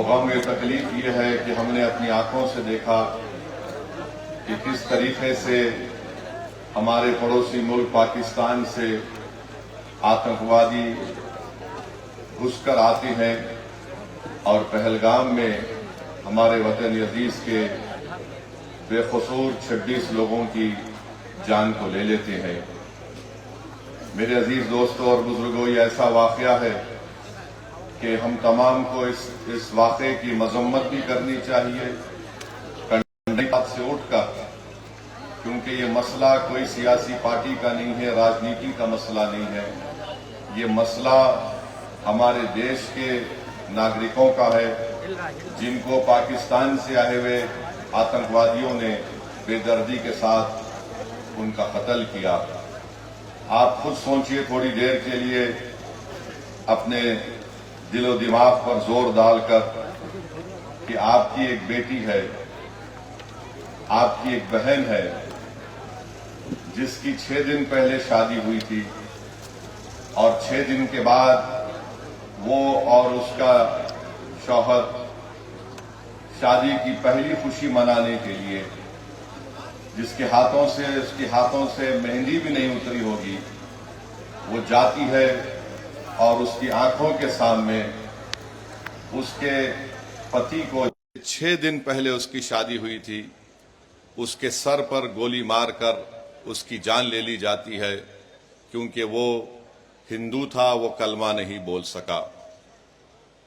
गम ये तकलीफ ये है कि हमने अपनी आंखों से देखा कि किस तरीके से हमारे पड़ोसी मुल्क पाकिस्तान से आतंकवादी घुसकर आते हैं और पहलगाम में हमारे वतन अजीज के बेकसूर 26 लोगों की जान को ले लेते हैं। मेरे अजीज दोस्तों और बुजुर्गों, ये ऐसा वाकया है कि हम तमाम को इस वाक़े की मजम्मत भी करनी चाहिए कंडे से उठकर, क्योंकि ये मसला कोई सियासी पार्टी का नहीं है, राजनीति का मसला नहीं है। ये मसला हमारे देश के नागरिकों का है, जिनको पाकिस्तान से आए हुए आतंकवादियों ने बेदर्दी के साथ उनका कत्ल किया। आप खुद सोचिए थोड़ी देर के लिए, अपने दिलो दिमाग पर जोर डालकर कि आपकी एक बेटी है, आपकी एक बहन है, जिसकी 6 दिन पहले शादी हुई थी और 6 दिन के बाद वो और उसका शौहर शादी की पहली खुशी मनाने के लिए, जिसके उसके हाथों से मेहंदी भी नहीं उतरी होगी, वो जाती है और उसकी आंखों के सामने उसके पति को 6 दिन पहले उसकी शादी हुई थी, उसके सर पर गोली मारकर उसकी जान ले ली जाती है, क्योंकि वो हिंदू था, वो कलमा नहीं बोल सका।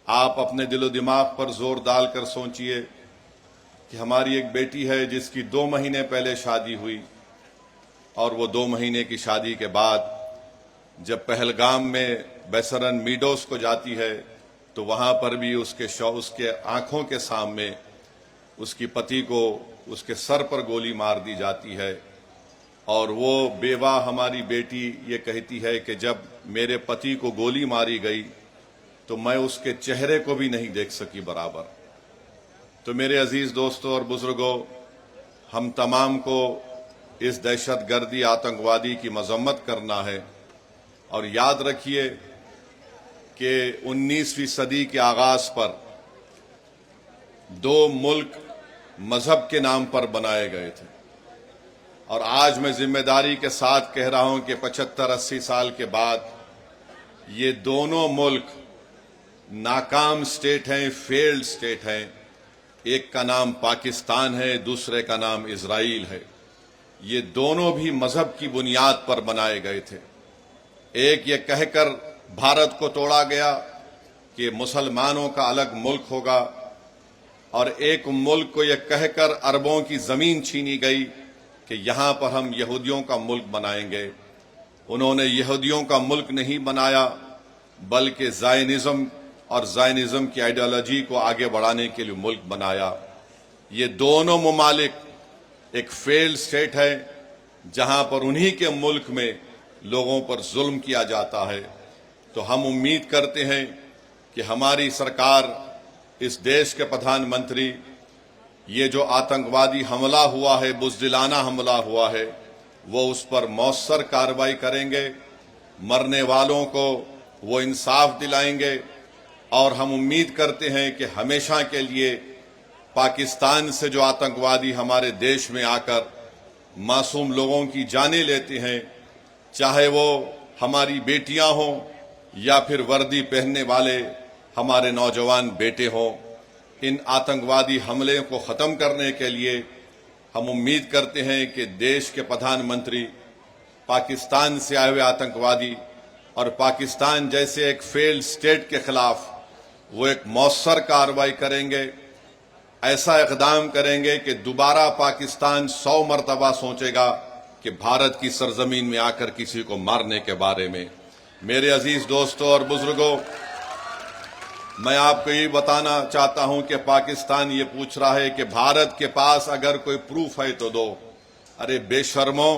आप अपने दिलो दिमाग पर जोर डालकर सोचिए कि हमारी एक बेटी है जिसकी 2 महीने पहले शादी हुई और वो 2 महीने की शादी के बाद जब पहलगाम में बेसरन मीडोस को जाती है तो वहां पर भी उसके आंखों के सामने उसकी पति को उसके सर पर गोली मार दी जाती है। और वो बेवा हमारी बेटी ये कहती है कि जब मेरे पति को गोली मारी गई तो मैं उसके चेहरे को भी नहीं देख सकी बराबर। तो मेरे अजीज दोस्तों और बुजुर्गों, हम तमाम को इस दहशतगर्दी आतंकवादी की मजम्मत करना है और याद रखिए कि 19वीं सदी के आगाज पर 2 मुल्क मजहब के नाम पर बनाए गए थे और आज मैं जिम्मेदारी के साथ कह रहा हूं कि 75-80 साल के बाद ये दोनों मुल्क नाकाम स्टेट हैं, फेल्ड स्टेट हैं। एक का नाम पाकिस्तान है, दूसरे का नाम इजराइल है। ये दोनों भी मजहब की बुनियाद पर बनाए गए थे। एक ये कहकर भारत को तोड़ा गया कि मुसलमानों का अलग मुल्क होगा और एक मुल्क को यह कहकर अरबों की जमीन छीनी गई कि यहां पर हम यहूदियों का मुल्क बनाएंगे। उन्होंने यहूदियों का मुल्क नहीं बनाया, बल्कि ज़ायनिज्म और ज़ायनिज्म की आइडियोलॉजी को आगे बढ़ाने के लिए मुल्क बनाया। ये दोनों ममालिक एक फेल्ड स्टेट है, जहां पर उन्हीं के मुल्क में लोगों पर जुल्म किया जाता है। तो हम उम्मीद करते हैं कि हमारी सरकार, इस देश के प्रधानमंत्री, ये जो आतंकवादी हमला हुआ है, बुज़दिलाना हमला हुआ है, वो उस पर मौसर कार्रवाई करेंगे, मरने वालों को वो इंसाफ दिलाएंगे। और हम उम्मीद करते हैं कि हमेशा के लिए पाकिस्तान से जो आतंकवादी हमारे देश में आकर मासूम लोगों की जानें लेते हैं, चाहे वो हमारी बेटियां हों या फिर वर्दी पहनने वाले हमारे नौजवान बेटे हों, इन आतंकवादी हमले को खत्म करने के लिए हम उम्मीद करते हैं कि देश के प्रधानमंत्री पाकिस्तान से आए हुए आतंकवादी और पाकिस्तान जैसे एक फेल्ड स्टेट के खिलाफ वो एक मौसर कार्रवाई करेंगे, ऐसा इक़दाम करेंगे कि दोबारा पाकिस्तान 100 मरतबा सोचेगा कि भारत की सरजमीन में आकर किसी को मारने के बारे में। मेरे अजीज दोस्तों और बुजुर्गों, मैं आपको ये बताना चाहता हूं कि पाकिस्तान ये पूछ रहा है कि भारत के पास अगर कोई प्रूफ है तो दो। अरे बेशर्मो,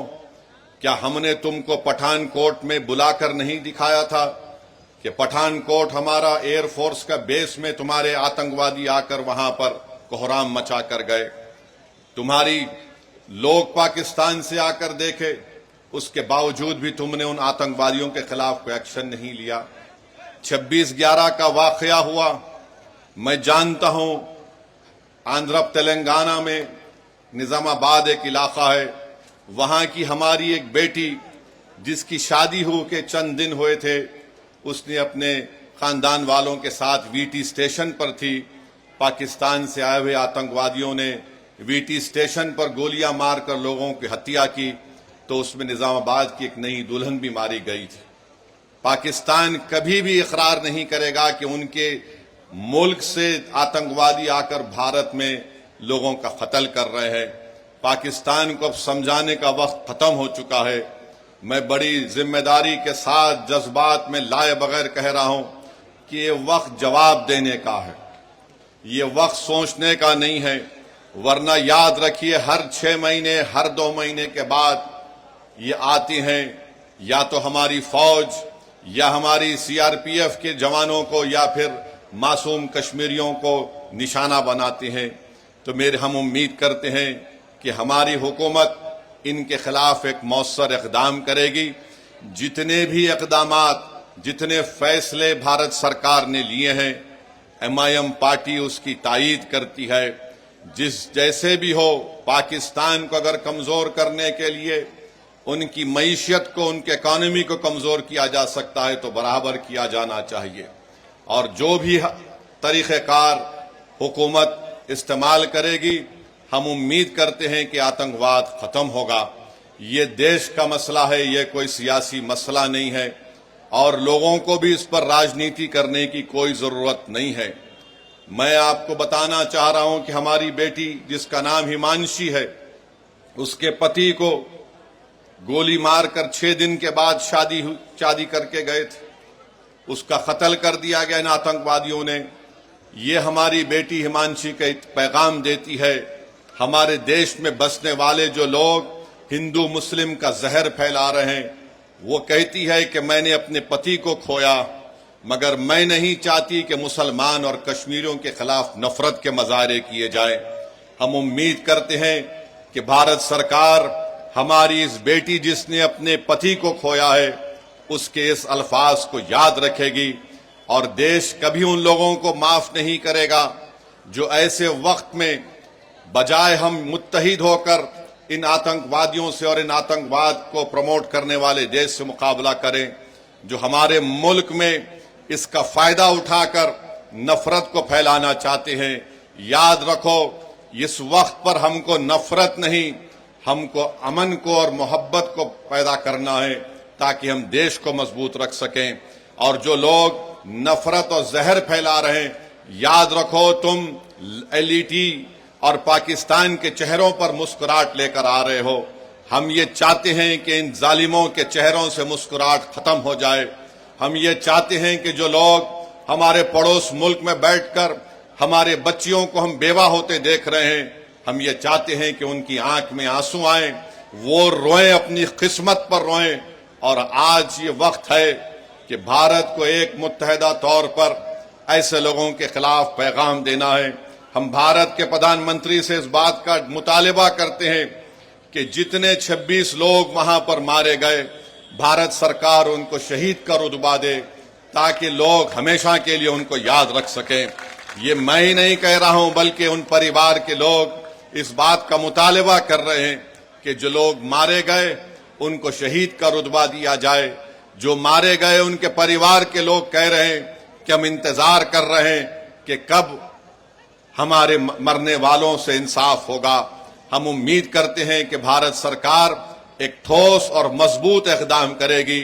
क्या हमने तुमको पठानकोट में बुलाकर नहीं दिखाया था कि पठानकोट हमारा एयरफोर्स का बेस में तुम्हारे आतंकवादी आकर वहां पर कोहराम मचा कर गए? तुम्हारी लोग पाकिस्तान से आकर देखे, उसके बावजूद भी तुमने उन आतंकवादियों के खिलाफ कोई एक्शन नहीं लिया। 26/11 का वाकया हुआ, मैं जानता हूं आंध्र तेलंगाना में निजामाबाद एक इलाका है, वहां की हमारी एक बेटी जिसकी शादी हो के चंद दिन हुए थे, उसने अपने खानदान वालों के साथ वीटी स्टेशन पर थी। पाकिस्तान से आए हुए आतंकवादियों ने वीटी स्टेशन पर गोलियां मारकर लोगों की हत्या की, तो उसमें निजामाबाद की एक नई दुल्हन भी मारी गई थी। पाकिस्तान कभी भी इकरार नहीं करेगा कि उनके मुल्क से आतंकवादी आकर भारत में लोगों का कत्ल कर रहे हैं। पाकिस्तान को अब समझाने का वक्त खत्म हो चुका है। मैं बड़ी जिम्मेदारी के साथ जज्बात में लाए बगैर कह रहा हूं कि ये वक्त जवाब देने का है, ये वक्त सोचने का नहीं है। वरना याद रखिए, हर 6 महीने हर 2 महीने के बाद ये आती हैं, या तो हमारी फौज या हमारी सीआरपीएफ के जवानों को या फिर मासूम कश्मीरियों को निशाना बनाते हैं। तो हम उम्मीद करते हैं कि हमारी हुकूमत इनके खिलाफ एक मौसर इक़दाम करेगी। जितने भी इक़दामात, जितने फैसले भारत सरकार ने लिए हैं, MIM पार्टी उसकी तायीद करती है। जैसे भी हो, पाकिस्तान को अगर कमजोर करने के लिए उनकी मईशत को, उनके इकॉनमी को कमजोर किया जा सकता है तो बराबर किया जाना चाहिए। और जो भी तरीक़ेकार हुकूमत इस्तेमाल करेगी, हम उम्मीद करते हैं कि आतंकवाद खत्म होगा। ये देश का मसला है, ये कोई सियासी मसला नहीं है, और लोगों को भी इस पर राजनीति करने की कोई जरूरत नहीं है। मैं आपको बताना चाह रहा हूं कि हमारी बेटी जिसका नाम हिमांशी है, उसके पति को गोली मारकर 6 दिन के बाद शादी करके गए थे, उसका कत्ल कर दिया गया इन आतंकवादियों ने। ये हमारी बेटी हिमांशी का एक पैगाम देती है, हमारे देश में बसने वाले जो लोग हिंदू मुस्लिम का जहर फैला रहे हैं, वो कहती है कि मैंने अपने पति को खोया, मगर मैं नहीं चाहती कि मुसलमान और कश्मीरियों के खिलाफ नफरत के मजारे किए जाए। हम उम्मीद करते हैं कि भारत सरकार हमारी इस बेटी जिसने अपने पति को खोया है, उसके इस अल्फाज को याद रखेगी, और देश कभी उन लोगों को माफ नहीं करेगा जो ऐसे वक्त में बजाय हम मुत्तहिद होकर इन आतंकवादियों से और इन आतंकवाद को प्रमोट करने वाले देश से मुकाबला करें, जो हमारे मुल्क में इसका फायदा उठाकर नफरत को फैलाना चाहते हैं। याद रखो, इस वक्त पर हमको नफरत नहीं, हमको अमन को और मोहब्बत को पैदा करना है, ताकि हम देश को मजबूत रख सकें। और जो लोग नफरत और जहर फैला रहे हैं, याद रखो, तुम LET और पाकिस्तान के चेहरों पर मुस्कुराहट लेकर आ रहे हो। हम ये चाहते हैं कि इन जालिमों के चेहरों से मुस्कुराहट खत्म हो जाए। हम ये चाहते हैं कि जो लोग हमारे पड़ोस मुल्क में बैठकर हमारे बच्चियों को हम बेवा होते देख रहे हैं, हम ये चाहते हैं कि उनकी आंख में आंसू आए, वो रोएं, अपनी किस्मत पर रोएं। और आज ये वक्त है कि भारत को एक मुत्तहिदा तौर पर ऐसे लोगों के खिलाफ पैगाम देना है। हम भारत के प्रधानमंत्री से इस बात का मुतालिबा करते हैं कि जितने 26 लोग वहां पर मारे गए, भारत सरकार उनको शहीद का रुतबा दे, ताकि लोग हमेशा के लिए उनको याद रख सकें। ये मैं ही नहीं कह रहा हूं, बल्कि उन परिवार के लोग इस बात का मुतालिबा कर रहे हैं कि जो लोग मारे गए उनको शहीद का रुतबा दिया जाए। जो मारे गए उनके परिवार के लोग कह रहे हैं कि हम इंतजार कर रहे हैं कि कब हमारे मरने वालों से इंसाफ होगा। हम उम्मीद करते हैं कि भारत सरकार एक ठोस और मजबूत इक़दाम करेगी